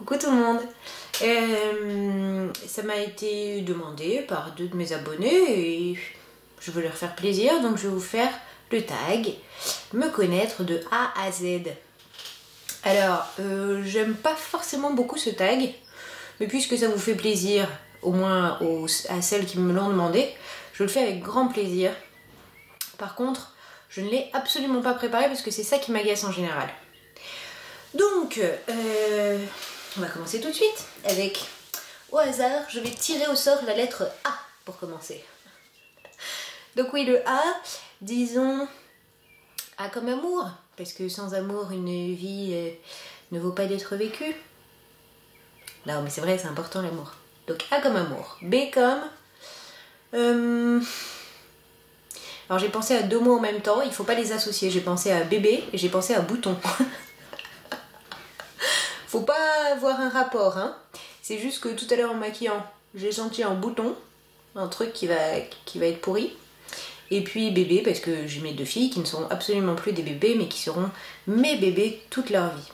Coucou tout le monde. Ça m'a été demandé par 2 de mes abonnés et je veux leur faire plaisir, donc je vais vous faire le tag me connaître de A à Z. Alors, j'aime pas forcément beaucoup ce tag, mais puisque ça vous fait plaisir, au moins à celles qui me l'ont demandé, je le fais avec grand plaisir. Par contre, je ne l'ai absolument pas préparé parce que c'est ça qui m'agace en général. Donc, on va commencer tout de suite avec, au hasard, je vais tirer au sort la lettre A pour commencer. Donc oui, le A, disons A comme amour, parce que sans amour, une vie ne vaut pas d'être vécue. Non, mais c'est vrai, c'est important l'amour. Donc A comme amour. B comme... Alors j'ai pensé à 2 mots en même temps, il faut pas les associer. J'ai pensé à bébé et j'ai pensé à bouton. Faut pas avoir un rapport, hein. C'est juste que tout à l'heure en maquillant, j'ai senti un bouton, un truc qui va être pourri. Et puis bébé, parce que j'ai mes 2 filles qui ne seront absolument plus des bébés, mais qui seront mes bébés toute leur vie.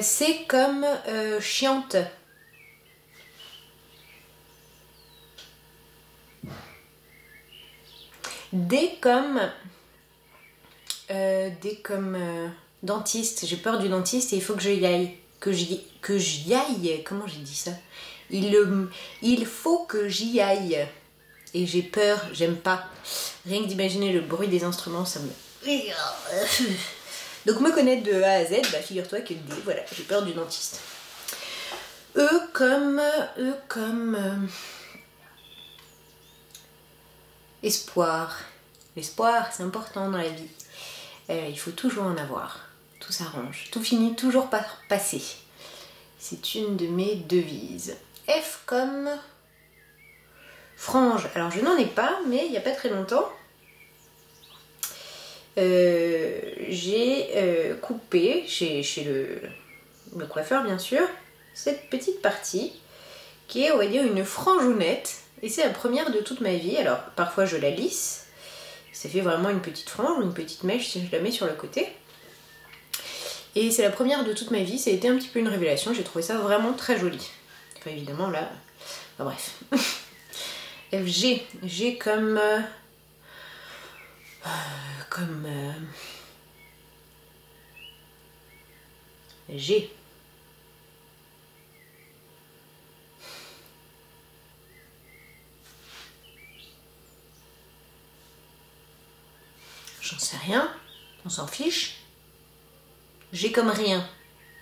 C'est comme chiante. D comme dentiste. J'ai peur du dentiste et il faut que j'y aille. Que j'y aille. Comment j'ai dit ça? Il faut que j'y aille. Et j'ai peur, j'aime pas. Rien que d'imaginer le bruit des instruments, ça me... Donc me connaître de A à Z, bah figure-toi que D, voilà, j'ai peur du dentiste. E comme espoir. L'espoir, c'est important dans la vie. Il faut toujours en avoir. Tout s'arrange. Tout finit toujours par passer. C'est une de mes devises. F comme frange. Alors je n'en ai pas, mais il n'y a pas très longtemps, j'ai coupé chez le coiffeur bien sûr, cette petite partie qui est, on va dire, une franjounette. Et c'est la première de toute ma vie. Alors parfois je la lisse. Ça fait vraiment une petite frange, une petite mèche si je la mets sur le côté. Et c'est la première de toute ma vie, ça a été un petit peu une révélation, j'ai trouvé ça vraiment très joli. Enfin évidemment là, enfin bref. FG, G comme... G. J'en sais rien, on s'en fiche. G comme rien.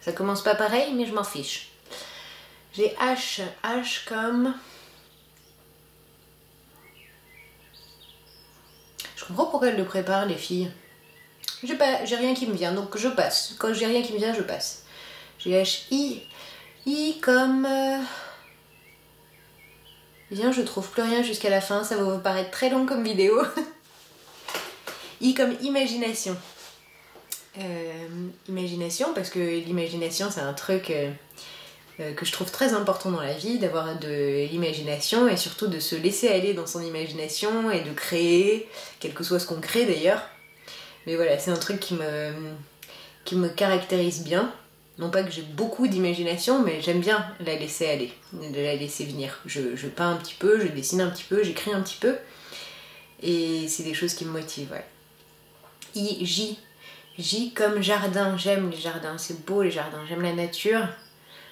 Ça commence pas pareil, mais je m'en fiche. J'ai H, H comme... Je comprends pourquoi elles le préparent, les filles. J'ai rien qui me vient, donc je passe. Quand j'ai rien qui me vient, je passe. J'ai H, I. I comme... Bien, je trouve plus rien jusqu'à la fin, ça va vous paraître très long comme vidéo. I comme imagination. Imagination, parce que l'imagination c'est un truc que je trouve très important dans la vie, d'avoir de l'imagination et surtout de se laisser aller dans son imagination et de créer, quel que soit ce qu'on crée d'ailleurs. Mais voilà, c'est un truc qui me caractérise bien. Non pas que j'ai beaucoup d'imagination, mais j'aime bien la laisser aller, de la laisser venir. Je peins un petit peu, je dessine un petit peu, j'écris un petit peu. Et c'est des choses qui me motivent, ouais. I, J. J comme jardin, j'aime les jardins, c'est beau les jardins, j'aime la nature.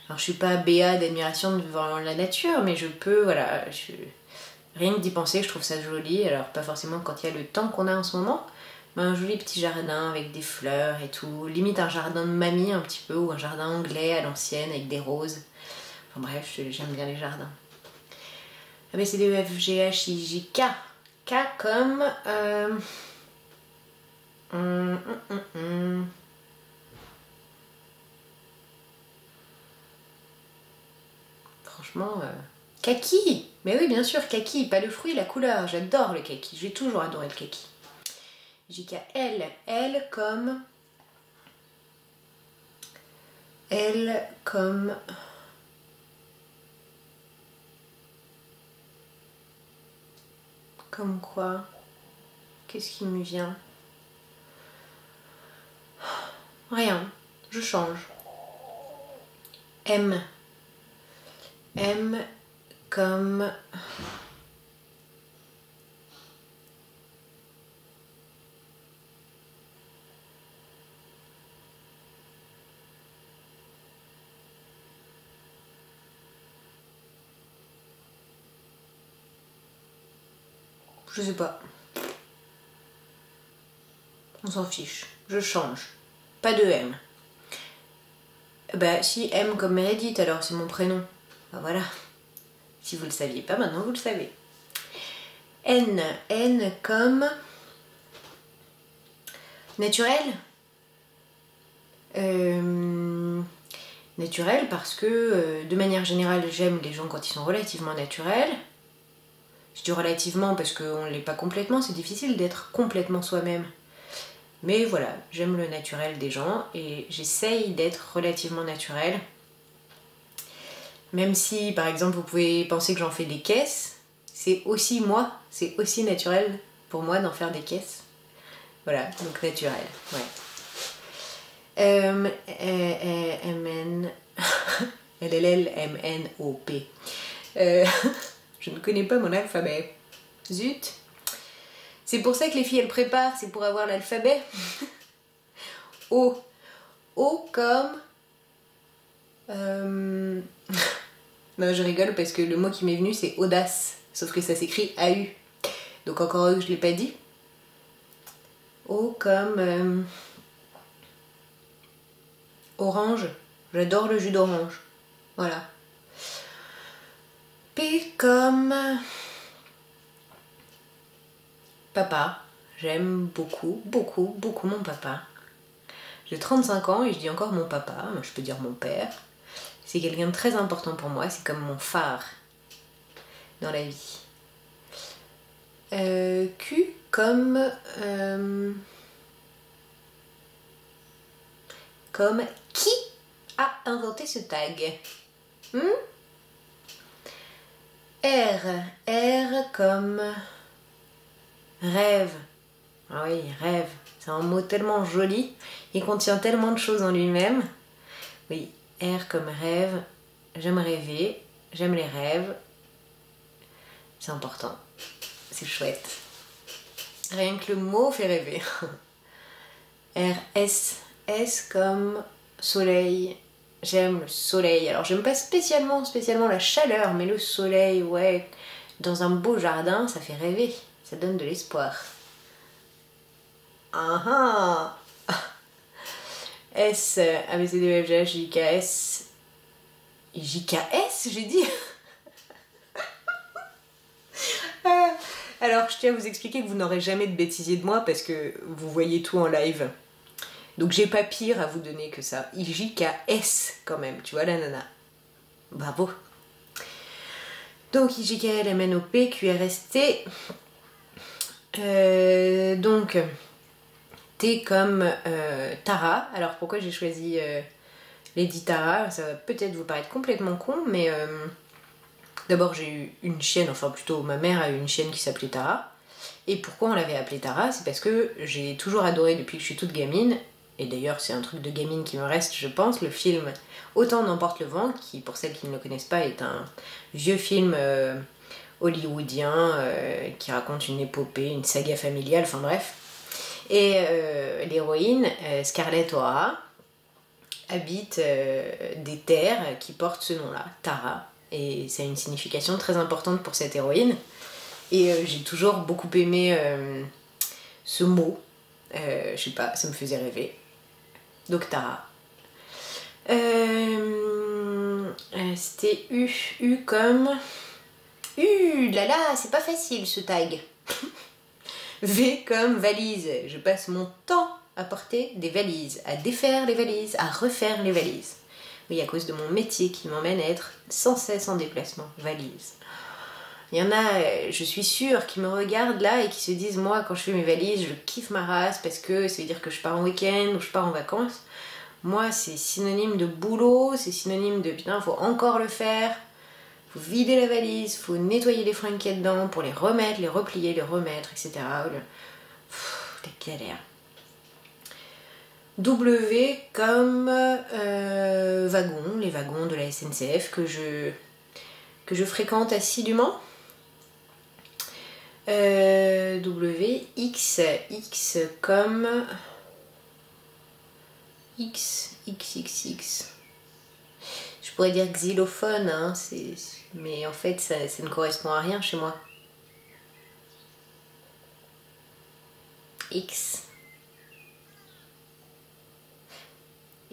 Alors je suis pas béat d'admiration devant la nature, mais je peux, voilà, rien que d'y penser, je trouve ça joli. Alors pas forcément quand il y a le temps qu'on a en ce moment, mais un joli petit jardin avec des fleurs et tout, limite un jardin de mamie un petit peu, ou un jardin anglais à l'ancienne avec des roses. Enfin bref, j'aime bien les jardins. A, B, C, D, E, F, G, H, I, J, K. K comme... Franchement, kaki. Mais oui, bien sûr, kaki, pas le fruit, la couleur. J'adore le kaki, j'ai toujours adoré le kaki. J-K-L, L comme... L comme... Comme quoi? Qu'est-ce qui me vient? Rien, je change. M. M comme... Je sais pas. On s'en fiche. Je change. Pas de M. Bah si, M comme Meredith, alors c'est mon prénom. Bah voilà. Si vous le saviez pas, maintenant vous le savez. N. N comme... Naturel. Naturel parce que de manière générale j'aime les gens quand ils sont relativement naturels. Je dis relativement parce qu'on ne l'est pas complètement, c'est difficile d'être complètement soi-même. Mais voilà, j'aime le naturel des gens et j'essaye d'être relativement naturelle. Même si par exemple vous pouvez penser que j'en fais des caisses, c'est aussi moi, c'est aussi naturel pour moi d'en faire des caisses. Voilà, donc naturel, ouais. M-N... L-L-M-N-O-P. Je ne connais pas mon alphabet. Zut. C'est pour ça que les filles elles préparent, c'est pour avoir l'alphabet. O. O comme... Non, je rigole parce que le mot qui m'est venu c'est audace. Sauf que ça s'écrit A-U. Donc encore heureux que je ne l'ai pas dit. O comme... Orange. J'adore le jus d'orange. Voilà. P comme... Papa. J'aime beaucoup, beaucoup, beaucoup mon papa. J'ai 35 ans et je dis encore mon papa. Moi, je peux dire mon père. C'est quelqu'un de très important pour moi. C'est comme mon phare dans la vie. Q comme... Comme qui a inventé ce tag? R. R comme rêve. Ah oui, rêve. C'est un mot tellement joli. Il contient tellement de choses en lui-même. Oui, R comme rêve. J'aime rêver. J'aime les rêves. C'est important. C'est chouette. Rien que le mot fait rêver. R. S. S comme soleil. J'aime le soleil. Alors j'aime pas spécialement la chaleur, mais le soleil, ouais, dans un beau jardin, ça fait rêver. Ça donne de l'espoir. Ah ah. S, A, B, C, D, E, F, G, H, I, K, S. J, K, S, j'ai dit. Alors je tiens à vous expliquer que vous n'aurez jamais de bêtisier de moi parce que vous voyez tout en live. Donc j'ai pas pire à vous donner que ça. IJKS quand même, tu vois la nana. Bravo. Donc IJKL, MNOP, QRST. Donc T comme Tara. Alors pourquoi j'ai choisi Lady Tara? Ça va peut-être vous paraître complètement con, mais d'abord j'ai eu une chienne, enfin plutôt ma mère a eu une chienne qui s'appelait Tara. Et pourquoi on l'avait appelée Tara? C'est parce que j'ai toujours adoré depuis que je suis toute gamine. Et d'ailleurs c'est un truc de gamine qui me reste je pense, le film Autant n'emporte le vent, qui pour celles qui ne le connaissent pas est un vieux film hollywoodien qui raconte une épopée, une saga familiale, enfin bref. Et l'héroïne, Scarlett O'Hara, habite des terres qui portent ce nom-là, Tara. Et ça a une signification très importante pour cette héroïne. Et j'ai toujours beaucoup aimé ce mot. Je sais pas, ça me faisait rêver. Donc Tara. C'était U. U comme... Là là, c'est pas facile ce tag. V comme valise. Je passe mon temps à porter des valises, à défaire les valises, à refaire les valises. Oui, à cause de mon métier qui m'emmène à être sans cesse en déplacement. Valise. Il y en a, je suis sûre, qui me regardent là et qui se disent, moi, quand je fais mes valises, je kiffe ma race parce que ça veut dire que je pars en week-end ou je pars en vacances. Moi, c'est synonyme de boulot, c'est synonyme de putain, faut encore le faire. Faut vider la valise, faut nettoyer les fringues qu'il y a dedans pour les remettre, les replier, les remettre, etc. Des galères. W comme wagon, les wagons de la SNCF que je fréquente assidûment. W, X comme X. Je pourrais dire xylophone, hein, mais en fait ça ne correspond à rien chez moi. X.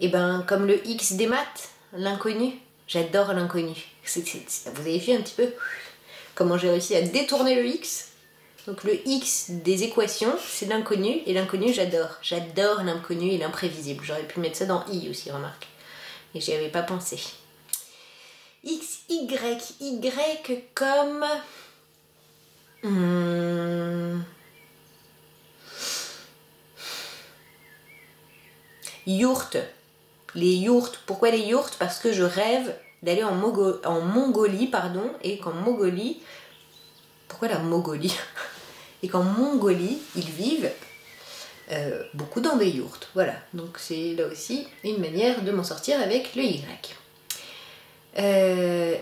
Et ben comme le X des maths, l'inconnu. J'adore l'inconnu. Vous avez vu un petit peu comment j'ai réussi à détourner le X? Donc le X des équations, c'est l'inconnu, et l'inconnu j'adore. J'adore l'inconnu et l'imprévisible. J'aurais pu mettre ça dans I aussi, remarque. Et j'y avais pas pensé. X, Y comme... Yourte. Les yourtes. Pourquoi les yourtes? Parce que je rêve d'aller en Mongolie, pardon, et qu'en Mongolie... Pourquoi la Mongolie? Et qu'en Mongolie, ils vivent beaucoup dans des yourtes. Voilà, donc c'est là aussi une manière de m'en sortir avec le Y.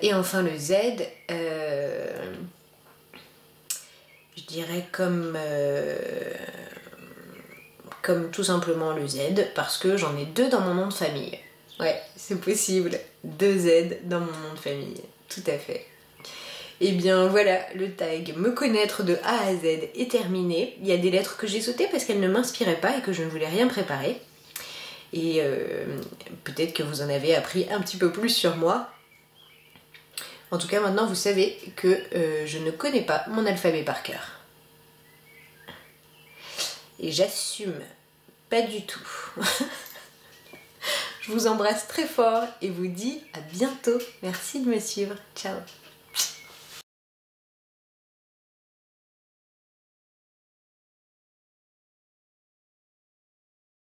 Et enfin le Z, je dirais comme tout simplement le Z, parce que j'en ai 2 dans mon nom de famille. Ouais, c'est possible, 2 Z dans mon nom de famille, tout à fait. Et bien voilà, le tag me connaître de A à Z est terminé. Il y a des lettres que j'ai sautées parce qu'elles ne m'inspiraient pas et que je ne voulais rien préparer. Et peut-être que vous en avez appris un petit peu plus sur moi. En tout cas, maintenant vous savez que je ne connais pas mon alphabet par cœur. Et j'assume pas du tout. Je vous embrasse très fort et vous dis à bientôt. Merci de me suivre. Ciao.